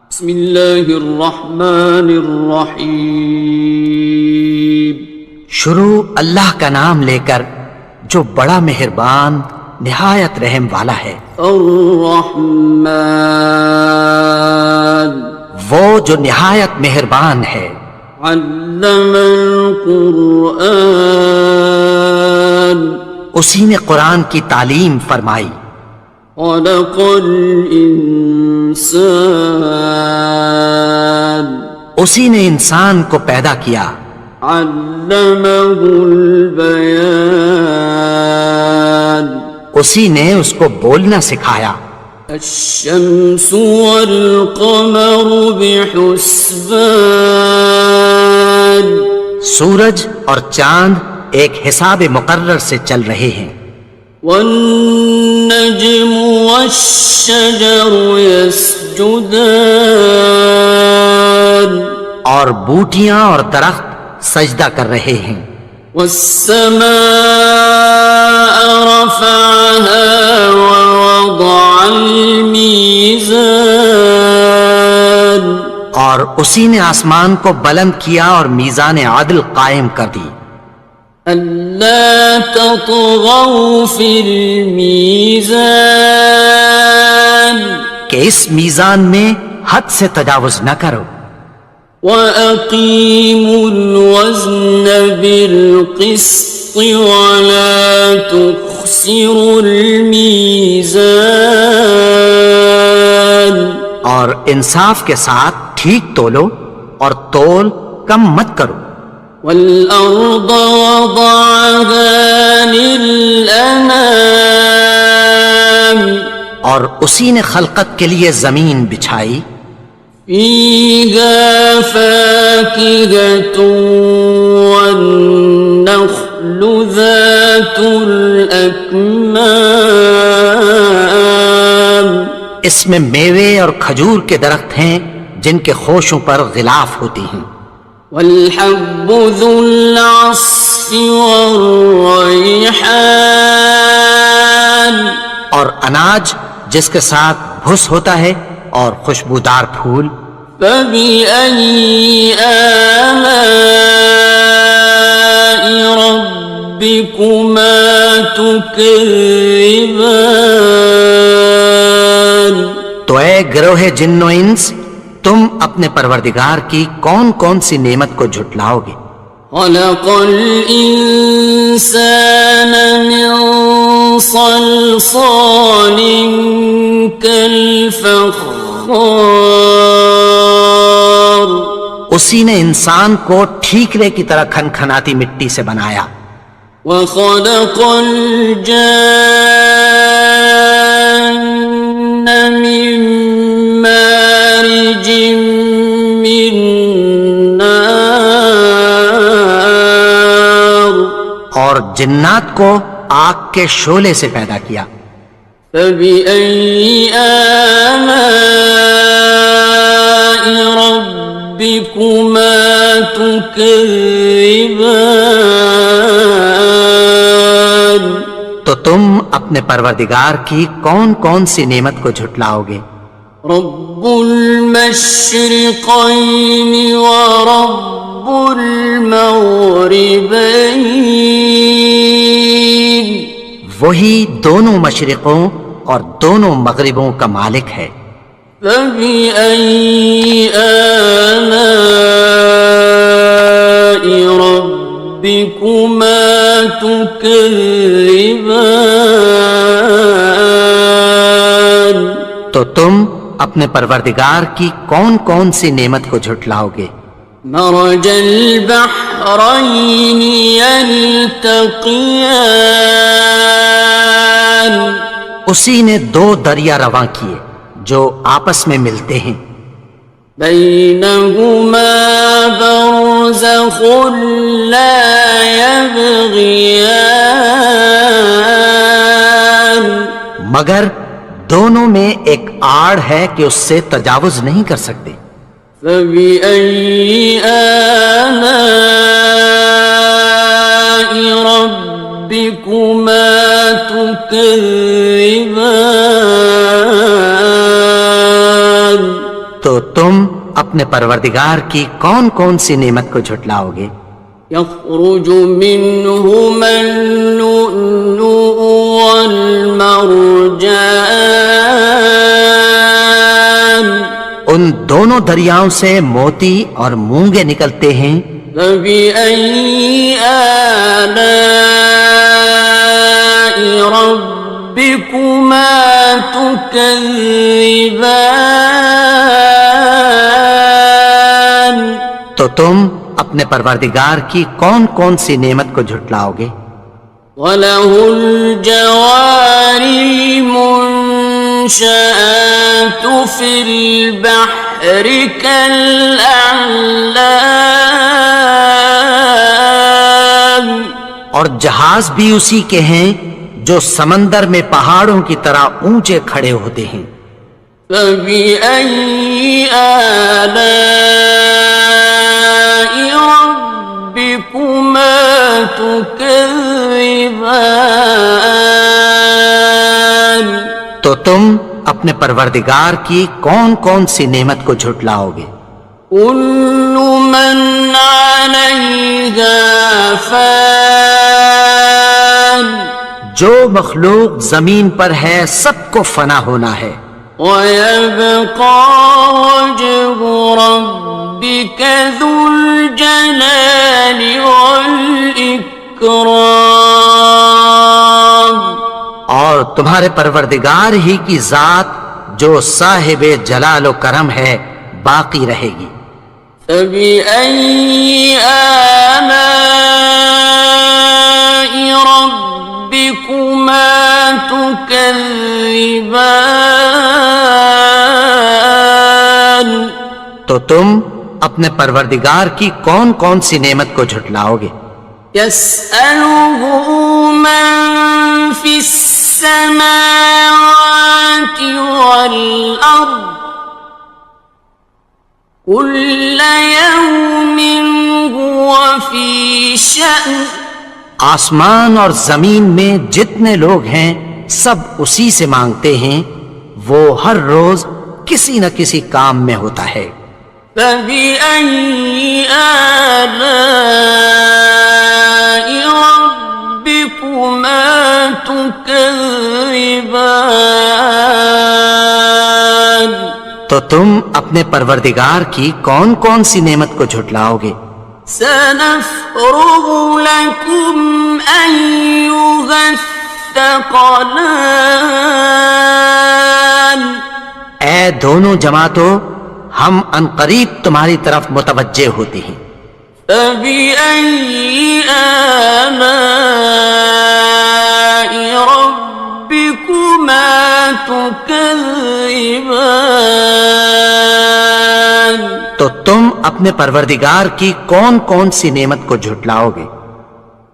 بسم اللہ الرحمن الرحیم۔ شروع اللہ کا نام لے کر جو بڑا مہربان نہایت رحم والا ہے۔ الرحمن وہ جو نہایت مہربان ہے۔ علم القرآن اسی نے قرآن کی تعلیم فرمائی۔ خلق الانسان اسی نے انسان کو پیدا کیا۔ علمہ البیان اسی نے اس کو بولنا سکھایا۔ الشمس والقمر بحسبان سورج اور چاند ایک حساب مقرر سے چل رہے ہیں۔ والنجم والشجر يسجدان اور بوٹیاں اور درخت سجدہ کر رہے ہیں۔ والسماء رفعها ووضع الميزان اور اسی نے آسمان کو بلند کیا اور میزان عدل قائم کر دی۔ ألا تطغوا في الميزان کہ اس میزان میں حد سے تجاوز نہ کرو۔ وأقيموا الوزن بالقسط ولا تخسروا الميزان اور انصاف کے ساتھ ٹھیک تولو اور تول کم مت کرو۔ والأرض وضعها للأنام اور اسی نے خلقت کے لیے زمین بچھائی۔ فيها فاكهة والنخل ذات الأكمام اس میں میوے اور کھجور کے درخت ہیں جن کے خوشوں پر غلاف ہوتی ہیں۔ والحب ذو العصف والريحان اور اناج جس کے ساتھ بھس ہوتا ہے اور خوشبودار پھول۔ فبأي آلاء ربكما تكذبان تو اے گروہ جن و انس، تم اپنے پروردگار کی کون کون سی نعمت کو جھٹلاؤ گے؟ خلق الإنسان من صلصال كالفخار اسی نے انسان کو ٹھیکرے کی طرح کھنکھناتی مٹی سے بنایا۔ وخلق الجان من مارج من نار اور جنات کو آگ کے شعلے سے پیدا کیا۔ فبأي آلاء ربكما تكذبان تو تم اپنے پروردگار کی کون کون سی نعمت کو جھٹلاؤ گے؟ رب المشرقين ورب المغربين وہی دونوں مشرقوں اور دونوں مغربوں کا مالک ہے۔ فبأي آلاء ربكما تكذبان تو تم اپنے پروردگار کی کون کون سی نعمت کو جھٹلاؤ گے؟ مرج البحرين يلتقيان اسی نے دو دریا رواں کیے جو آپس میں ملتے ہیں۔ بينهما برزخ لا يبغيان مگر دونوں میں ایک آڑ ہے کہ اس سے تجاوز نہیں کر سکتے۔ فبأي آلاء ربكما تكذبان تو تم اپنے پروردگار کی کون کون سی نعمت کو جھٹلاؤ گے؟ يخرج منهما اللؤلؤ والمرجان ان دونوں دریاؤں سے موتی اور مونگے نکلتے ہیں. فبأي آلاء ربكما تكذبان تو تم اپنے پروردگار کی کون کون سی نعمت کو جھٹلاؤ گے؟ وَلَهُ الْجَوَارِ الْمُنشَآتُ فِي الْبَحْرِ كَالْأَعْلَامِ اور جہاز بھی اسی کے ہیں جو سمندر میں پہاڑوں کی طرح اونچے کھڑے ہوتے ہیں. فَبِأَيِّ آلَاءِ رَبِّكُمَا تُكَذِّبَانِ تو تم اپنے پروردگار کی کون کون سی نعمت کو جھٹلاؤ گے؟ كُلُّ مَنْ عَلَيْهَا فَانٍ جو مخلوق زمین پر ہے سب کو فنا ہونا ہے. وَيَبْقَى وَجْهُ رَبِّكَ ذُو الْجَلَالِ وَالْإِكْرَامِ اور تمہارے پروردگار ہی کی ذات جو صاحب جلال و کرم ہے باقی رہے گی. فَبِأَيِّ آلَاءِ رَبِّكُمَا تُكَذِّبَانِ تو تم اپنے پروردگار کی کون کون سی نعمت کو جھٹلاؤ گے؟ يَسْأَلُهُ مَن فِي السَّمَاوَاتِ وَالْأَرْضِ كُلَّ يَوْمٍ هُوَ فِي شَأْنٍ آسمان اور زمین میں جتنے لوگ ہیں سب اسی سے مانگتے ہیں، وہ ہر روز کسی نہ کسی کام میں ہوتا ہے. فَبِأَيِّ آلَاءِ رَبِّكُمَا تُكَذِّبَانِ تو تم اپنے پروردگار کی کون کون سی نعمت کو جھٹلاؤ گے؟ سَنَفْرُغُ لَكُمْ أَيُّهَ الثَّقَلَانِ اے دونوں جماعتوں، ہم عنقریب تمہاری طرف متوجہ ہوتے ہیں. فَبِأَيِّ آلَاءِ رَبِّكُمَا تُكَذِّبَانِ تو تم اپنے پروردگار کی کون کون سی نعمت کو جھٹلاؤ گے؟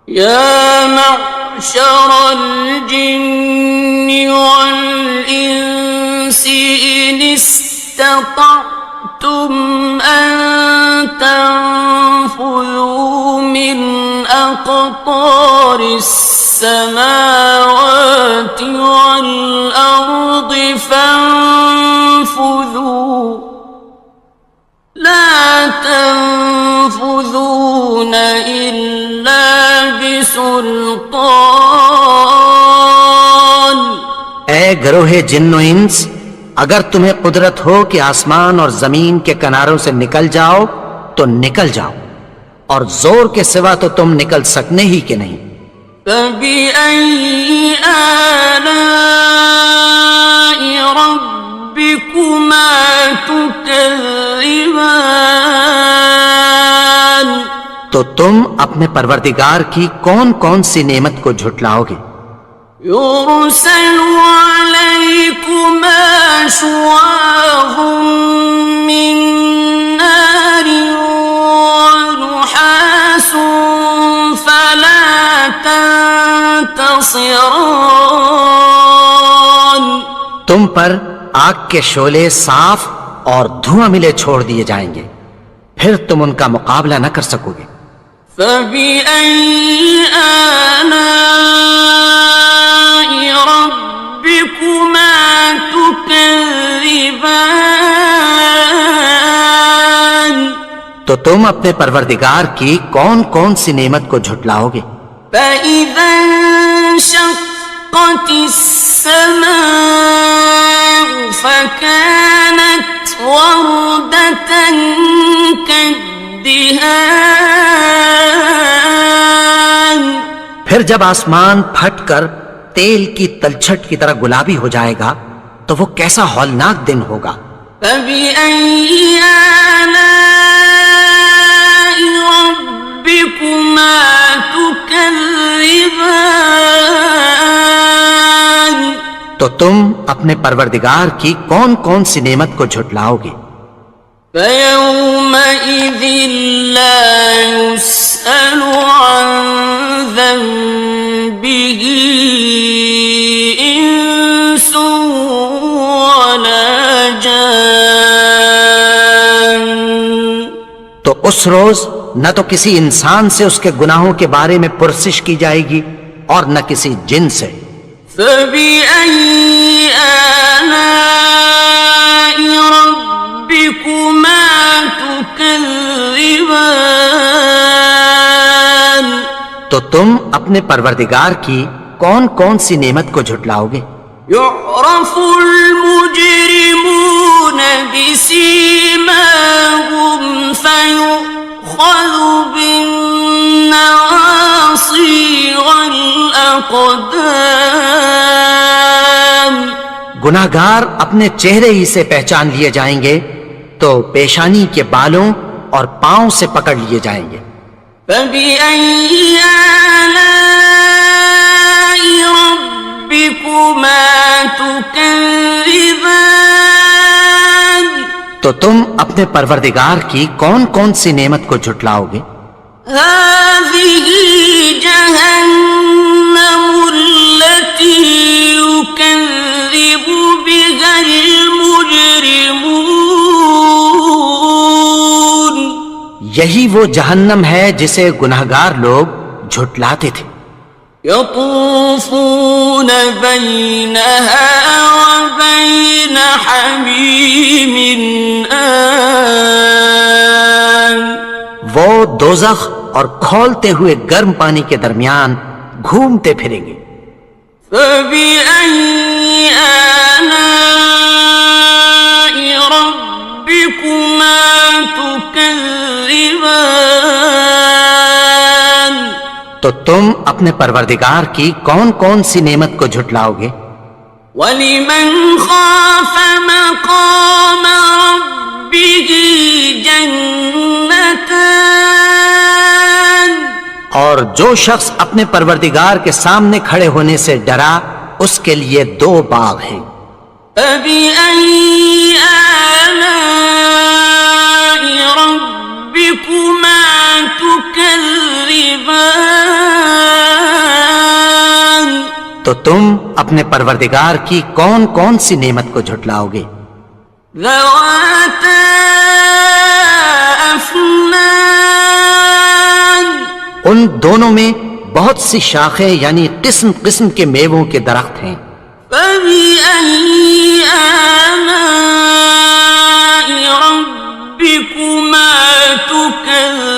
يَا مَعْشَرَ الْجِنِّ وَالْإِنسِ إِنِ اسْتَطَعْتُمْ أَن تَنفُذُوا مِنْ أَقْطَارِ السَّمَاوَاتِ وَالْأَرْضِ فَانفُذُوا لَا تَنفُذُونَ إِلَّا بِسُلْطَانٍ اے گروہ جن و انس، اگر تمہیں قدرت ہو کہ آسمان اور زمین کے کناروں سے نکل جاؤ تو نکل جاؤ، اور زور کے سوا تو تم نکل سکنے ہی کے نہیں. فَبِأَيِّ آلَاءِ رَبِّكُمَا تُكَذِّبَانِ تو تم اپنے پروردگار کی کون کون سی نعمت کو جھٹلاؤ گے؟ يُرْسَلُ عَلَيْكُمَا شُوَاظٌ مِّن نَّارٍ وَنُحَاسٌ فَلَا تَنتَصِرَانِ تم پر آگ کے شعلے صاف اور دھواں ملے چھوڑ دیے جائیں گے، پھر تم ان کا مقابلہ نہ کر سکو گے. فَبِأَيِّ آلَاءِ رَبِّكُمَا تُكَذِّبَانِ تو تم اپنے پروردگار کی کون کون سی نعمت کو جھٹلاؤ گے؟ فَإِذَا انشَقَّتِ السَّمَاءُ فَكَانَتْ وَرْدَةً كَالدِّهَانِ پھر جب آسمان پھٹ کر تیل کی تلچھٹ کی طرح گلابی ہو جائے گا تو وہ کیسا ہولناک دن ہوگا۔ فَبِأَيِّ آلَاءِ رَبِّكُمَا تُكَذِّبَانِ تو تم اپنے پروردگار کی کون کون سی نعمت کو جھٹلاؤ گے؟ فَيَوْمَئِذٍ لَا يُسْأَلُ عَنْ ذَنبِهِ إِنسٌ وَلَا جَانٌّ تو اس روز نہ تو کسی انسان سے اس کے گناہوں کے بارے میں پرسش کی جائے گی اور نہ کسی جن سے۔ فَبِأَيِّ آلَاءِ رَبِّكُمَا تُكَذِّبَانِ تو تم اپنے پروردگار کی کون کون سی نعمت کو جھٹلاؤ گے؟ يُعْرَفُ الْمُجْرِمُونَ بِسِيمَاهُمْ فَيُؤْخَذُ بِالنَّوَاصِي وَالْأَقْدَامِ گناہگار اپنے چہرے ہی سے پہچان لیے جائیں گے تو پیشانی کے بالوں اور پاؤں سے پکڑ لیے جائیں گے۔ فَبِأَيِّ آلَاءِ رَبِّكُمَا تُكَذِّبَانِ تو تم اپنے پروردگار کی کون کون سی نعمت کو جھٹلاؤ گے؟ هَذِهِ جَهَنَّمُ الَّتِي يُكَذِّبُ بِهَا الْمُجْرِمُونَ یہی وہ جہنم ہے جسے گناہگار لوگ جھٹلاتے تھے۔ يطوفون بينها وبين حميم آن وہ دوزخ اور کھولتے ہوئے گرم پانی کے درمیان گھومتے پھریں گے۔ فَبِأَيِّ آلَاءِ رَبِّكُمَا تُكَذِّبَانِ تو تم اپنے پروردگار کی کون کون سی نعمت کو جھٹلاؤ گے؟ وَلِمَنْ خَافَ مَقَامَ رَبِّهِ جَنَّتَانِ اور جو شخص اپنے پروردگار کے سامنے کھڑے ہونے سے ڈرا اس کے لیے 2 باغ ہیں۔ فَبِأَيِّ آلَاءِ رَبِّكُمَا تُكَذِّبَانِ تو تم اپنے پروردگار کی کون کون سی نعمت کو جھٹلاؤ گے؟ ذَوَاتَا أَفْنَانٍ ان دونوں میں بہت سی شاخیں یعنی قسم قسم کے میووں کے درخت ہیں۔ فَبِأَيِّ آلَاءِ رَبِّكُمَا تُكَذِّبَانِ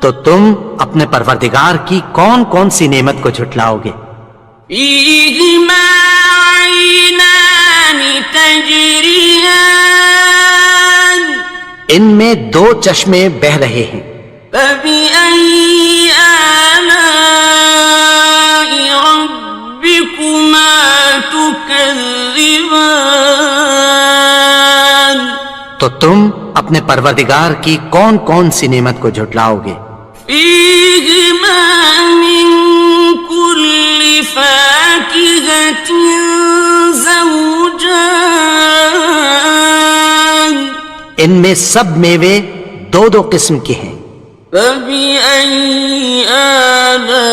تو تم اپنے پروردگار کی کون کون سی نعمت کو جھٹلاؤ گے؟ فِيهِمَا عَيْنَانِ تَجْرِيَانِ ان میں 2 چشمے بہہ رہے ہیں۔ فَبِأَيِّ آلَاءِ رَبِّكُمَا تُكَذِّبَانِ تو تم اپنے پروردگار کی کون کون سی نعمت کو جھٹلاؤ گے؟ فِيهِمَا مِن كُلِّ فَاكِهَةٍ زَوْجَانِ ان میں سب میوے 2 قسم کے ہیں۔ فَبِأَيِّ آلَاءِ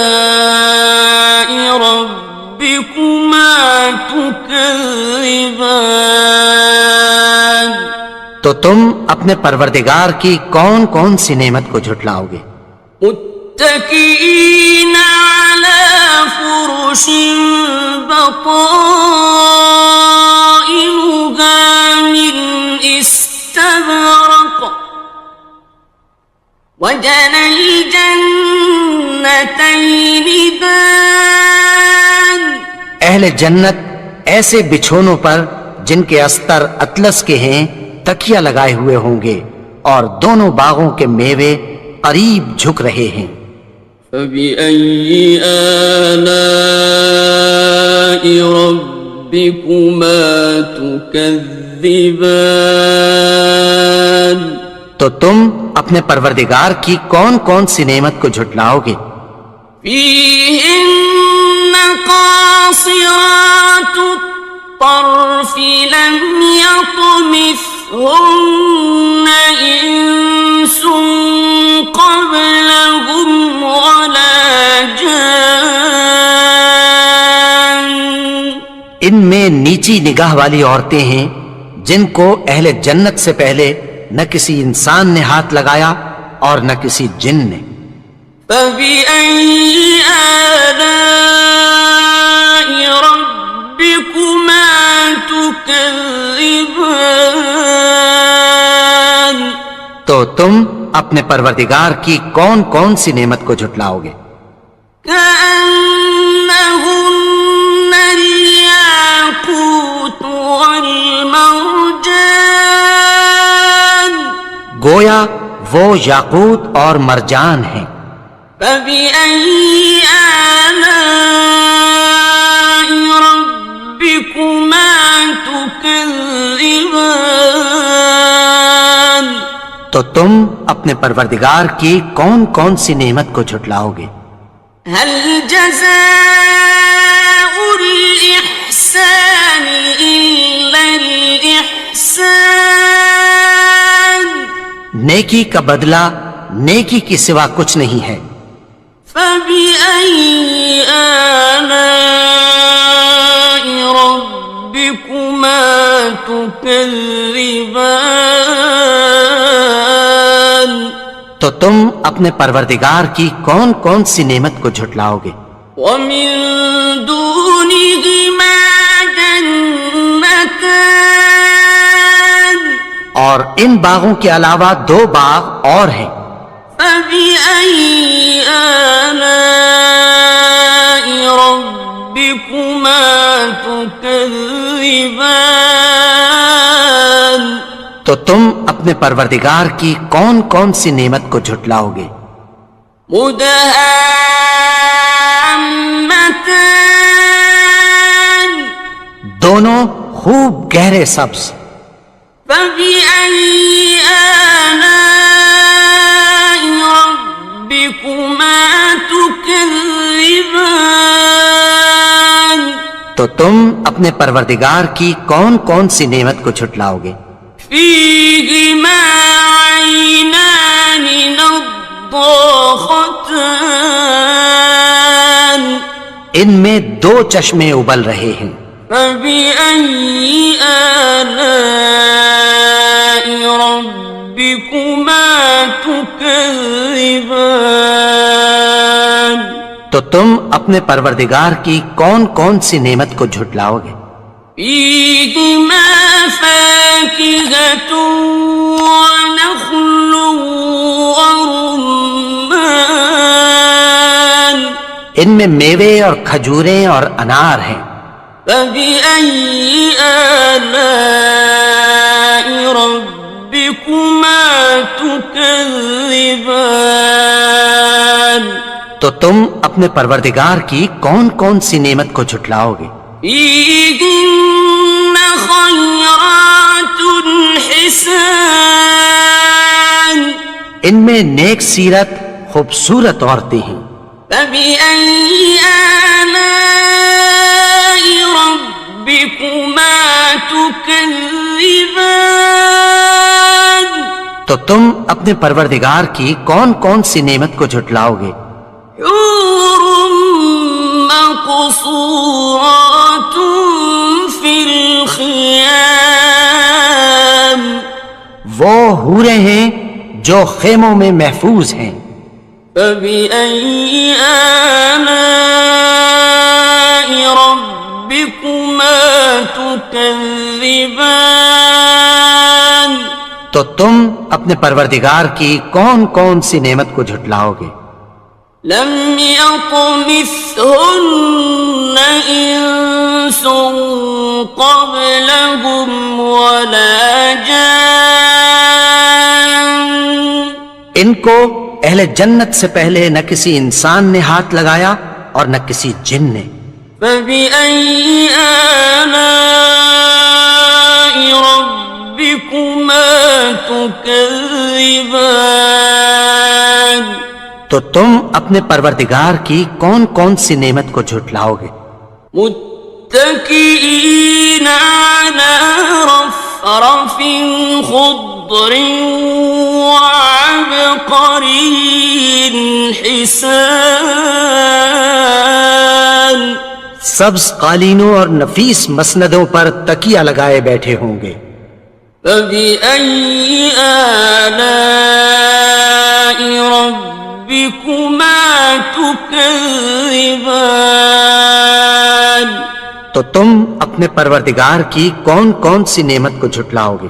رَبِّكُمَا تُكَذِّبَانِ تو تم اپنے پروردگار کی کون کون سی نعمت کو جھٹلاؤ گے؟ متكئين على فرش بطائنها من وجنى الجنتين دان. اہل جنت ایسے بچھونوں پر جن کے استر اطلس کے ہیں تکیہ لگائے ہوئے ہوں گے اور دونوں باغوں کے میوے قریب جھک رہے ہیں. فبأي آلاء ربكما تكذبان. تو تم اپنے پروردگار کی کون کون سی نعمت کو جھٹلاؤ گے؟ فيهن قاصرات الطرف لم يطمثهن إنس قبلهم ولا جان. ان میں نیچی نگاہ والی عورتیں ہیں جن کو اہل جنت سے پہلے نہ کسی انسان نے ہاتھ لگایا اور نہ کسی جن نے. فبأي آلاء ربكما تكذبان. تو تم اپنے پروردگار کی کون کون سی نعمت کو جھٹلاؤ گے؟ كأنهن الياقوت والمرجان. گویا وہ یاقوت اور مرجان ہیں. فبأي آلاء ربكما تكذبان. تو تم اپنے پروردگار کی کون کون سی نعمت کو جھٹلاؤ گے؟ هل جزاء الإحسان إلا الإحسان. نیکی کا بدلہ نیکی کی سوا کچھ نہیں ہے. فبأي آلاء ربكما تكذبان. تو تم اپنے پروردگار کی کون کون سی نعمت کو جھٹلاؤ گے؟ ومن دونهما جنتان. اور ان باغوں کے علاوہ دو باغ اور ہیں. فبأي آلاء ربكما تكذبان. تو تم اپنے پروردگار کی کون کون سی نعمت کو جھٹلاؤ گے؟ مدهامتان. دونوں خوب گہرے سبز. فبأي آلاء ربكما تكذبان. تو تم اپنے پروردگار کی کون کون سی نعمت کو جھٹلاؤ گے؟ فيهما عينان نضاختان. ان میں دو چشمے ابل رہے ہیں. فبأي آلاء ربكما تكذبان. تو تم اپنے پروردگار کی کون کون سی نعمت کو جھٹلاؤ گے؟ فيهما فاكهة ونخل ورمان. ان میں میوے اور کھجوریں اور انار ہیں. فبأي آلاء ربكما تكذبان. تو تم اپنے پروردگار کی کون کون سی نعمت کو جھٹلاؤ گے؟ فيهن خيرات حسان. ان میں نیک سیرت خوبصورت عورتیں ہیں. فبأي آلاء ربكما تكذبان. تو تم اپنے پروردگار کی کون کون سی نعمت کو جھٹلاؤ گے؟ حور مقصورات في الخيام. وہ حوریں ہیں جو خیموں میں محفوظ ہیں. فبأي آلاء ربكما تكذبان. تو تو تم اپنے پروردگار کی کون کون سی نعمت کو جھٹلاؤ گے؟ لم يطمثهن انس قبلهم ولا جان، ان کو اہل جنت سے پہلے نہ کسی انسان نے ہاتھ لگایا اور نہ کسی جن نے۔ فبأي آلاء ربكما تكذبان، تو تم اپنے پروردگار کی کون کون سی نعمت کو جھٹلاؤ گے؟ متكئين على رفرف خضر وعبقري حسان، سبز قالینوں اور نفیس مسندوں پر تکیہ لگائے بیٹھے ہوں گے۔ فبأي آلاء ربكما تكذبان، تو تم اپنے پروردگار کی کون کون سی نعمت کو جھٹلاؤ گے؟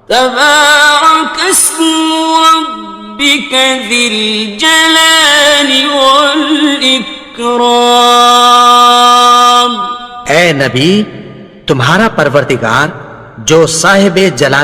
تبارك اسم ربك ذي الجلال والإكرام، اے نبی، تمہارا پروردگار جو صاحب جلال